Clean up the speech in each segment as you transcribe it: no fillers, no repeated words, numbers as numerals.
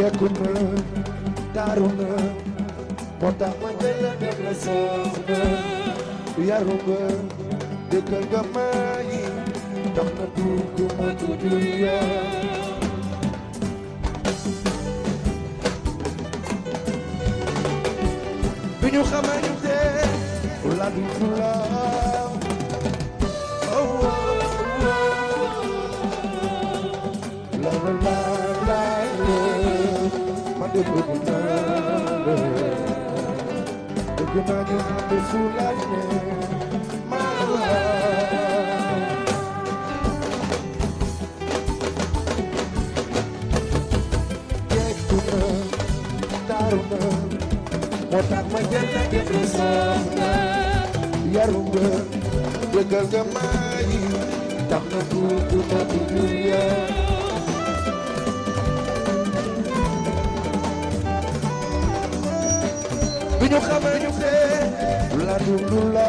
jekku na taaru na moo tax ma jël la def la soxna yaru nga dëkkal nga maa yi tax na dugg ma tudd yaa bi ñu xamante la du la la la la ma dégg naa ñu ànd soulagé ma jekku na taaru na moo tax ma jël la def la soxna yaru nga dëggal nga maa yi tax na dugg ma dugg yaa bi ñu xamee ñu fee la dund la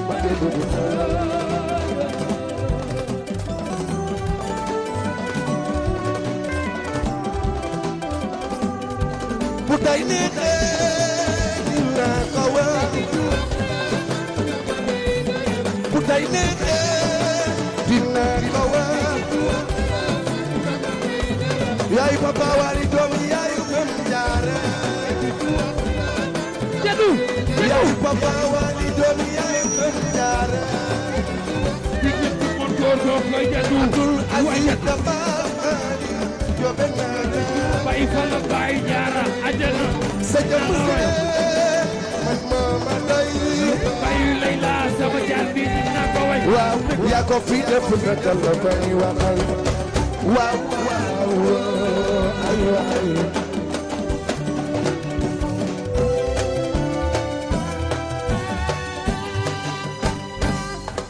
ma dégg bu tay neexee dina ko wax bu tay neexee dina ko wax yaay papa wali doom yaay gëm jaare jadu yaay papa wali doom yaay gëm jaare diggante mon ko do koy jadu aziz dama yo benana bay fal bay jaara ajana sa jëm man mama day bay layla sama jambi dina ko way waaw yaa ko fi def nga dal bay waxal waaw waaw ay ay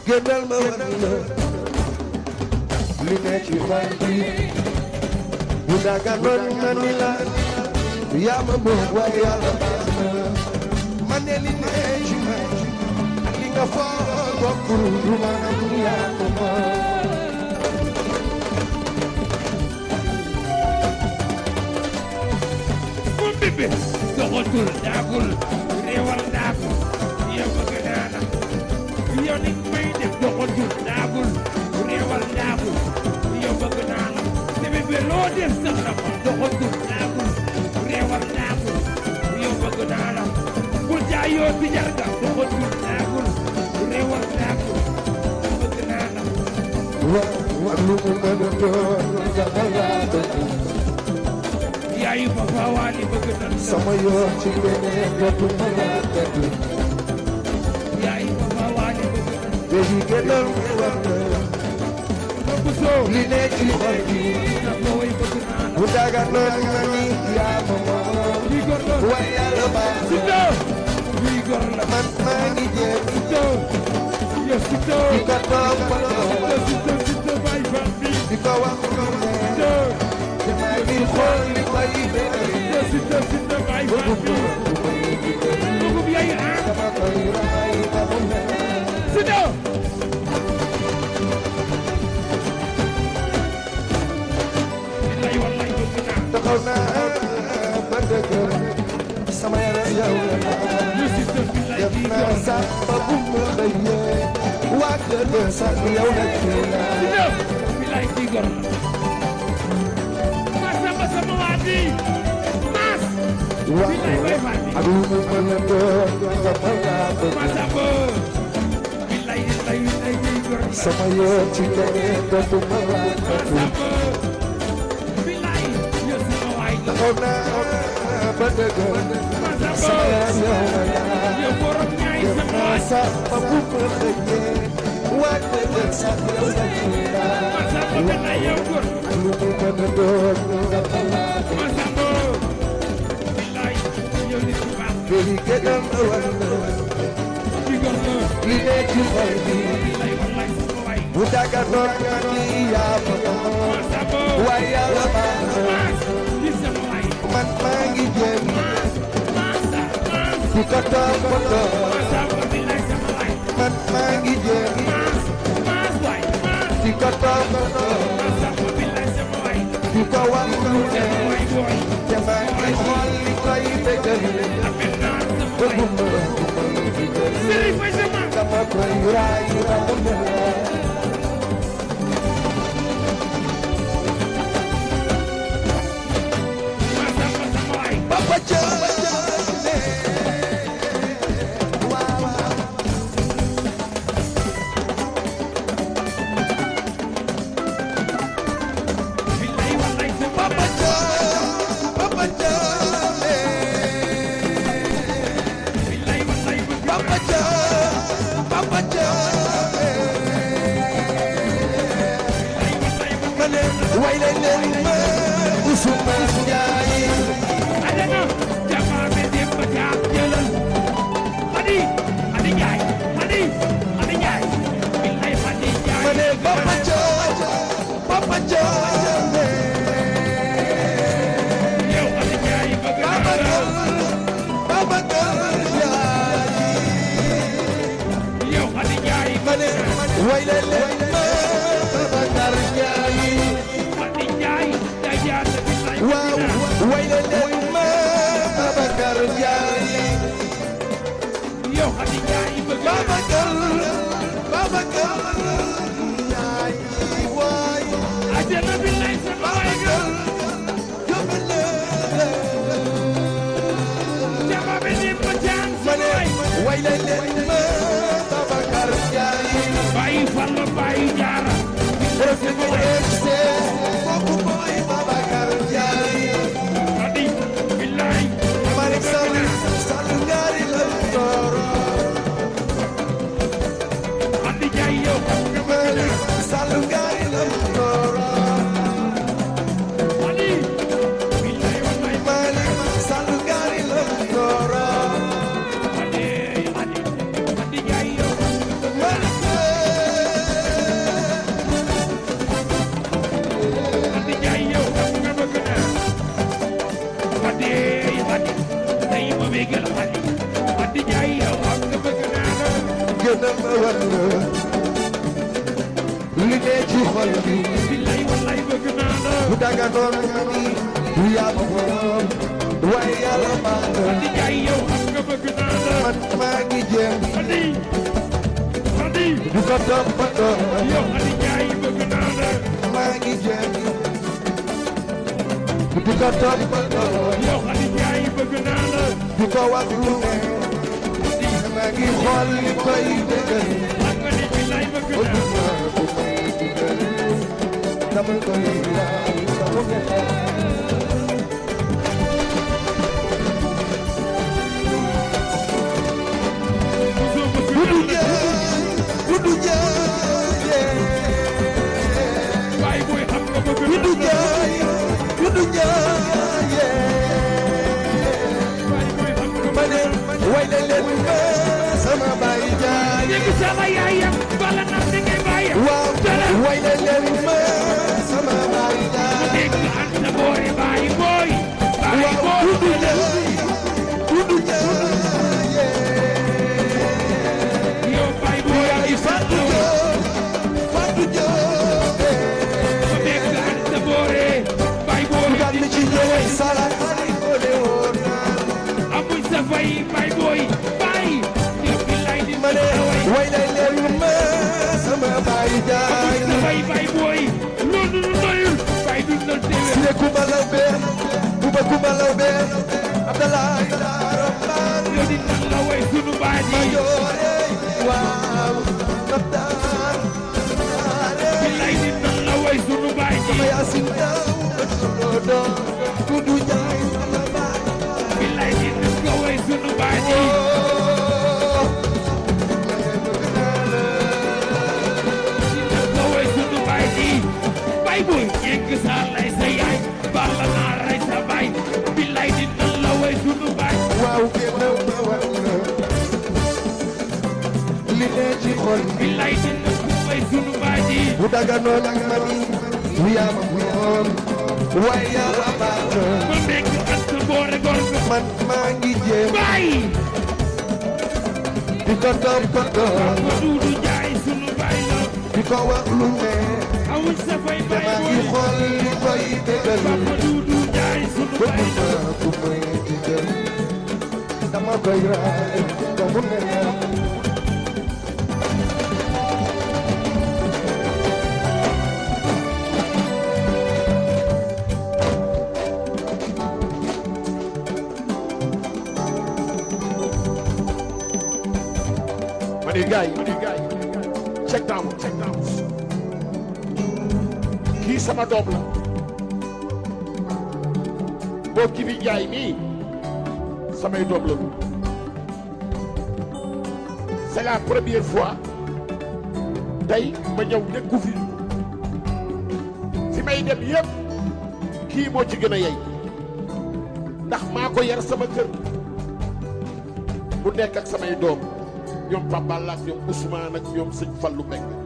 génnal ma wax la li ne ci xol bi bu daganoon na ni la yaa ma bëgg waaye yàlla baax na ma ne li ne ci man ak li nga foog bokkul du ma am yaa ko moom bébé doxatul daagul réewal daagul yow bëgg naa la yow ni may def doxatul daagul réewal daagul yow bëgg naa la te bébé loo def sax na ma doxatul daagul réewal daagul yow bëgg naa la bu jaayoo ci jarga doxatul daagul réewal daagul bëgg naa la wa lu mu mën a doon sama laa bëgg yaayu papa wali bëgg na sama yoon ci beneen dootuma laa bëgg yaayu papa wali bëgg na bébi gënal mu war na li ne ci xol bi bu daga noon na ni yaa ma moom waaye yàlla baax na man maa ngi jéem di ko toppatoo di ko wax damay di xool li koy bëri dama koy raay ba mu mel taxaw naa ba dëgër sama yaram yow la def naa sax ba bu mu xëyee waa kër ga sax yow la kii naa waaw ak lu mu mën a doon sama laa bëgg sama yoon ci keneen dootuma laa bëgg taxaw naa ba dëgër sama yaram yow la def naa sax ba bu ma xëyee waa kër ga sax yow la kii naa ak lu mu mën a doon sama laa bëgg bébi gënal ma war na li ne ci xol bi bu daganoon nga ni yaa ma moom waaye yàlla baax na man maa ngi jéem di ko toppatoo man man maa ngi jéem maas waay maas di ko toppatoo sama billaay sama waay di ko wax lu ne waay booy te maa ngi xool li koy bégal affaire naa sama waay bëgguma may digal Serigne Faye sama dama koy raay ramu ne sama waay Papa Thione waaw billaay wallaay sama Papa Thione Papa Thione billaay wallaay bëgg Papa Thione Papa Thione ma ne way leen ma Ousmane Ndiaye adana jamaa be dem ba jaam jëlal Xadi Xadi Njaay Xadi Xadi Njaay billaay Xadi Njaay ma ne Papa Thione Papa Thione yow Xadi Njaay bëgg Papa naa la Thione Papa Thione Ndiaye yow Xadi Njaay ma ne way leen ma Babacar Ndiaye Xadi Njaay dajaat billaay waaw way leen ma Babacar Ndiaye yow Xadi Njaay bëgg naa Babacar Ndiaye waay adana billaay sama waay nga jamaa be dem ba jaam ma sama ne waay way leen ma Babacar Ndiaye bàyyi Fallu bàyyi Jaara Rafet kooku mooy Babacar Ndiaye Xadi billaay Malick Sall ngaari la tooro Xadi Njaay yow xam nga bëgg naa Malick Sall ngaari la tooro Xadi billaay wallaay Malick Sall ngaari la tooro Xadi Xadi Xadi Njaay yow Malick Xadi Njaay yow xam nga bëgg naa Xadi Xadi tey ma bégal Xadi Xadi Njaay yow xam nga bëgg naa la gënal ma war la li ne ci xol bi billaay wallaay bëgg naa la bu daganoon ni du yaa ma moom waaye yàlla baax na Xadi Njaay yow xam nga bëgg naa la man maa ngi jéem Xadi Xadi du ko toppatoo yow Xadi Njaay bëgg naa la maa ngi jéem du ko toppatoo yow Xadi Njaay bëgg naa la du ko wax lu ne maa ngi xool li koy dëggal xam nga ni billaay bëgg bëgg naa naa ko may digal dama koy laal sama xel mosoo bëgg Dudu naa la Njaay Dudu Njaay baay booy xam nga bëgg Dudu naa la Njaay Dudu Njaay baay booy xam nga ma ne way leen ma sama baay Njaay dégg sama yaayam bala na di ngay baayam waaw way leen ma sama baay Njaay dégg Anta Boore baay booy baay waaw booy Dudu Njaay Dudu Njaay yow baay booy yaay Fatou Diop Fatou Diop dégg Anta Boore baay booy dugal mi ci ñëwee sala xari ko de woon amuñ sa fay baay booy baay yow billaay di ma ne way way leen ma sama baay Njaay amuñ sa fay baay booy loolu du doyul baay du doon téeméer Sile Kumba Lawbe Kumba Kumba Lawbe Abdalaay Daaro Mbaan yow di nan la way sunu baay ma ji yoore waaw Kaptaan billaay di nan la way sunu baay ji ma Yaasin Daw Dodo Dudu Njaay sama baay billaay di nan la way sunu baay ji di nan la way sunu baay ji baay booy yegg saa lay sa yaay bala naa rey sa baay billaay di nan la way sunu baay waaw génn ma war la li ne ci xol bi billaay di nan la way sunu baay ji bu daganoon ak ma ni du yaa ma moom waaye yàlla baax na ma nekk Anta Boore góor ga man maa ngi jéem baay di ko toppatoo Papa Dudu Njaay sunu baay la di ko wax lu ne awuñ sa fay baay maa ngi xool li koy bégal Papa Dudu Njaay sunu baay la bëgguma ku may digal dama koy raay ba mu ne Mani gay, check down. Kii sama doom la. Boo kii bi jaay nii samay doom la. C'est la première fois tey ma ñëw découvrir fi may dem yëpp kii moo ci gën a yey ndax maa ko yar sama kër bu nekk ak samay doom. ñoom Pambal ak ñoom Ousmane ak ñoom sëñ Fallou Mbengue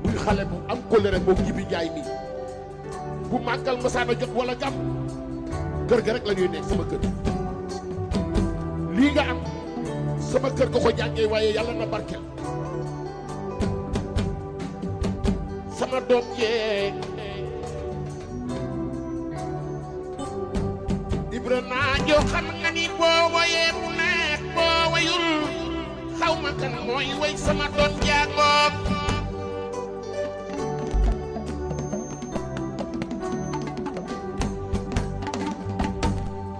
muy xale bu am kóllëre moom Jibi Njaay mi bu màggal masaana jot wala gam kër ga rek la ñuy nekk sama kër lii nga am sama kër ga ko jàngee waaye yàlla na barkel sama doom yee Ibra naa joo xam nga ni boo woyee mu neex boo wayul xaw ma kan mooy way sama doom jàngoog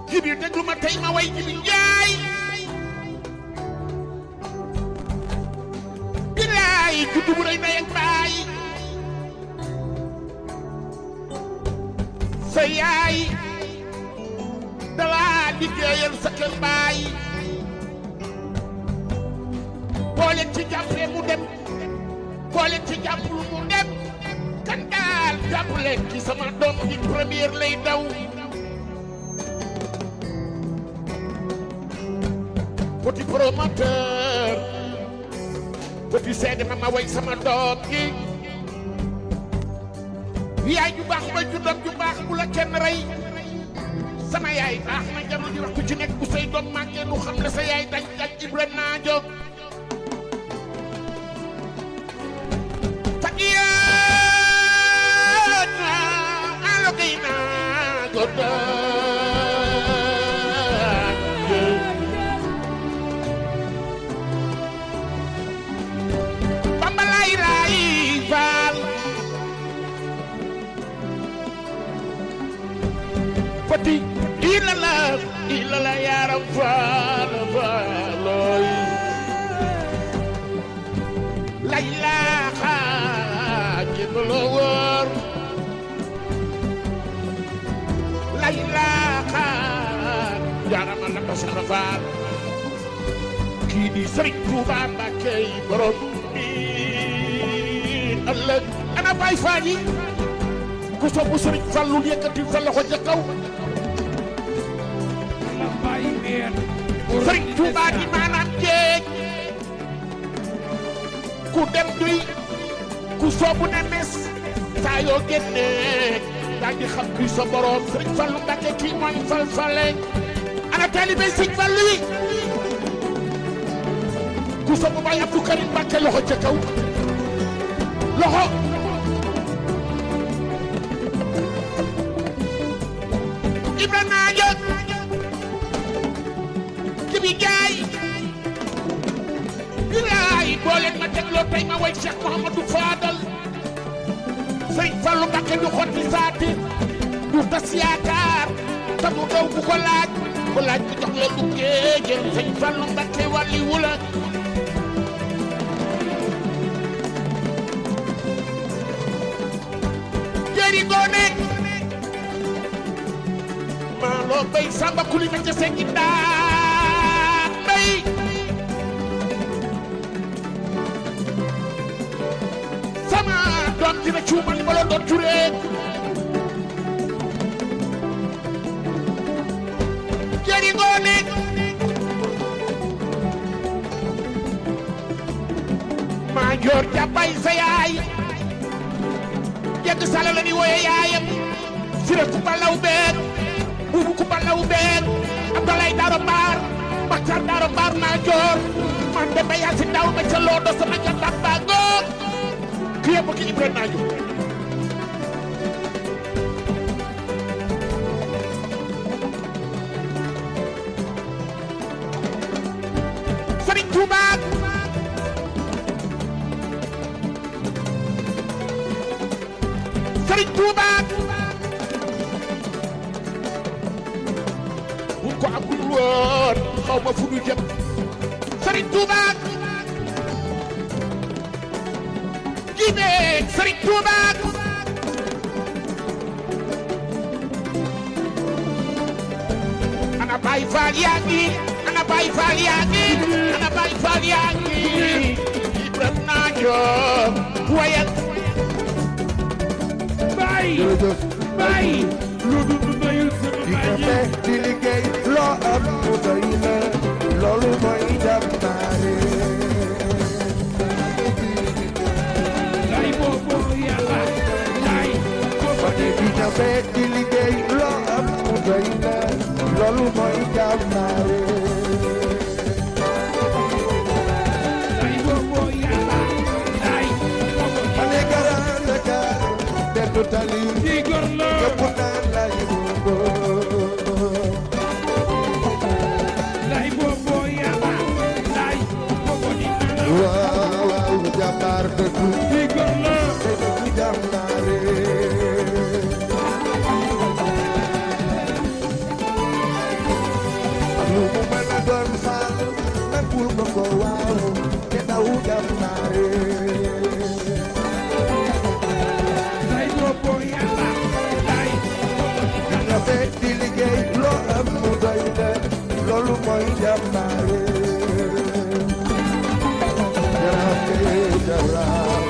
Jibi déglu ma tey ma way Jibi Njaay bilaay juddu bu rëy ndey ak baay sa yaay dala liggéeyal sa kër baay boo leen ci jàppee mu dem boo leen ci jàppul mu dem kan daal jàpp leen ci sama doom ji première lay daw petit promoteur petit seede ma way sama doom ji yaay ju baax ba ju doom ju baax bu la kenn rey sama yaay baax na jarul di wax ku ci nekk bu say doom màggee nu xam ne sa yaay dañ Ibra naa jóg Bambalay lay faal Fati ilala yaram faal faaloy layla xaajib lo wóor layla xaar jaarama la ko Cheikh Faal kii di Sëriñ Tuuba Mbàkke borom bi ëllëg ana Baay Faal yi ku soppu Sëriñ Fallu yëkkati sa loxo ca kaw la bàyyi meer Sëriñ Tuuba di maanaam géej ku dem duy ku soobu ne mes saa yoo génnee daa ngi xam kuy sa borom Sëriñ Fallu Mbàkke kii mooy fal-fale ana taalibe Sëriñ Fallu yi ku soobu Baay Abdou Karim Mbàkke loxo ca kaw loxo Ibra naa jóg Jibi Njaay bilaay boo leen ma tegloo tey ma way Cheikh Mouhamadou Fadal Sëriñ Fallu Mbàkke du xotti saati du tas yaakaar te mu daw bu ko laaj ko jox la lu géejël Sëriñ Fallu Mbàkke wàlli wula jëri ngoone maa loo bay samba kuli ma ca sengi daa bay sama doom dina cuumal bala doon juree jëri ngoone maa joor jàppay sa yaay jegg sala la ni wooye yaayam sira ku balaw beeg buubu ku balaw beeg Abdoulaye Daro Mbaar Matar Daaro mbaar naa joor man de Mbaye Yacine daaw ma ca loo do sama jandax baa góor ki yëpp ki Ibra naa joor Serigne Touba Serigne Touba bu ko amul woon xaw ma fu ñu jëm Serigne Touba Guinée Serigne Touba ana Baye Fall yaa ngi ana Baye Fall yaa ngi ana Baye Fall yaa ngi Ibrahima Diop wayal Baye Baye lu dund doyul sama di baay kafe di liggéey loo am mu doy la loolu mooy jàmbaare lay boobu yàlla lay ma ne di kafe di liggéey loo am mu doy la loolu mooy jàmbaare lay boobu yàlla lay boobu ma ne Grand Dakar benn tali di gor la ñëpp naan lay boobu lay boobu yàlla lay boobu di nana waaw waaw jàmbaar dëgg di gor la dëgg jàmbaare lu mu mën a doon faal nangul ma ko waaw te daw jàmbaare lay boobu yàlla lay boobu di di nga fekk di liggéey loo am mu doy la loolu mooy jàmbaare jaraaf kay jaraaf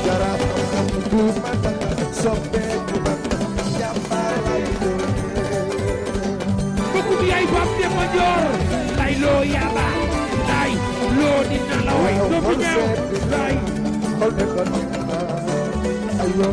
jaraaf am du ma tax soppeeku ma jàmbaar lay doon bëggu bi ay bab de ma joor lay loo yàlla lay loo dina la way waaw doo fi xol ñaaw seet lay xol de xol aywa